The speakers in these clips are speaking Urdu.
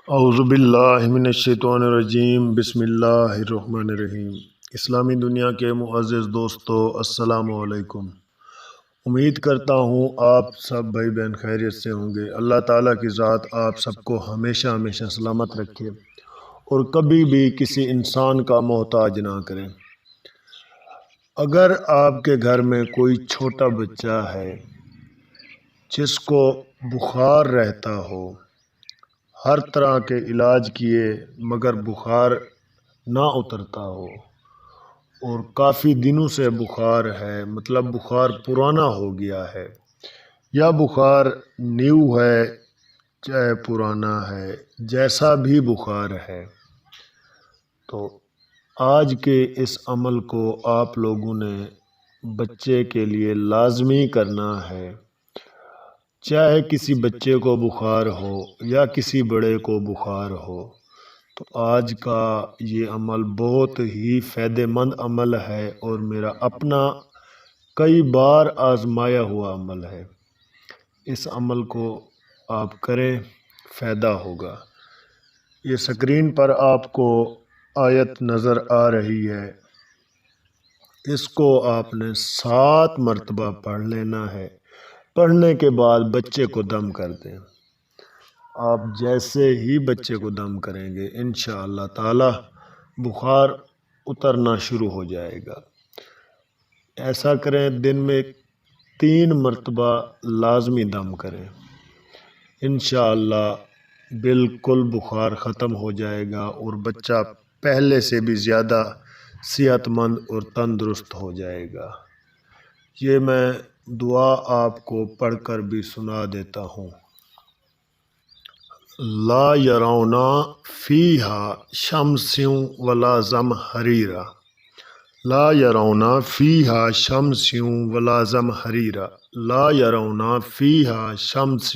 اعوذ باللہ من الشیطان الرجیم، بسم اللہ الرحمن الرحیم۔ اسلامی دنیا کے معزز دوستو، السلام علیکم۔ امید کرتا ہوں آپ سب بھائی بہن خیریت سے ہوں گے۔ اللہ تعالیٰ کی ذات آپ سب کو ہمیشہ ہمیشہ سلامت رکھے اور کبھی بھی کسی انسان کا محتاج نہ کرے۔ اگر آپ کے گھر میں کوئی چھوٹا بچہ ہے جس کو بخار رہتا ہو، ہر طرح کے علاج کیے مگر بخار نہ اترتا ہو، اور کافی دنوں سے بخار ہے، مطلب بخار پرانا ہو گیا ہے یا بخار نیو ہے چاہے پرانا ہے، جیسا بھی بخار ہے، تو آج کے اس عمل کو آپ لوگوں نے بچے کے لیے لازمی کرنا ہے۔ چاہے کسی بچے کو بخار ہو یا کسی بڑے کو بخار ہو، تو آج کا یہ عمل بہت ہی فائدہ مند عمل ہے اور میرا اپنا کئی بار آزمایا ہوا عمل ہے۔ اس عمل کو آپ کریں، فائدہ ہوگا۔ یہ سکرین پر آپ کو آیت نظر آ رہی ہے، اس کو آپ نے 7 مرتبہ پڑھ لینا ہے۔ پڑھنے کے بعد بچے کو دم کر دیں۔ آپ جیسے ہی بچے کو دم کریں گے انشاءاللہ تعالی بخار اترنا شروع ہو جائے گا۔ ایسا کریں، دن میں 3 مرتبہ لازمی دم کریں، انشاءاللہ بالکل بخار ختم ہو جائے گا اور بچہ پہلے سے بھی زیادہ صحت مند اور تندرست ہو جائے گا۔ یہ میں دعا آپ کو پڑھ کر بھی سنا دیتا ہوں۔ لا یرون فیہا شمس ولا زمہریرا، لا یرون فیہا شمس ولا زمہریرا، لا یرون فیہا شمس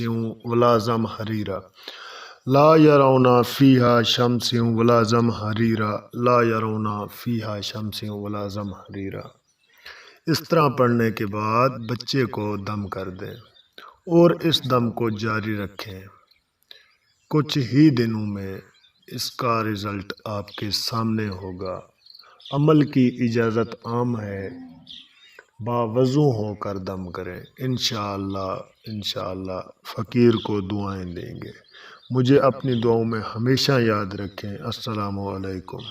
ولا زمہریرا، لا یرون فیہا شمس ولا زمہریرا، لا یرون فیہا شمس ولا زمہریرا۔ اس طرح پڑھنے کے بعد بچے کو دم کر دیں اور اس دم کو جاری رکھیں۔ کچھ ہی دنوں میں اس کا رزلٹ آپ کے سامنے ہوگا۔ عمل کی اجازت عام ہے، باوضو ہو کر دم کریں، انشاءاللہ فقیر کو دعائیں دیں گے۔ مجھے اپنی دعاؤں میں ہمیشہ یاد رکھیں۔ السلام علیکم۔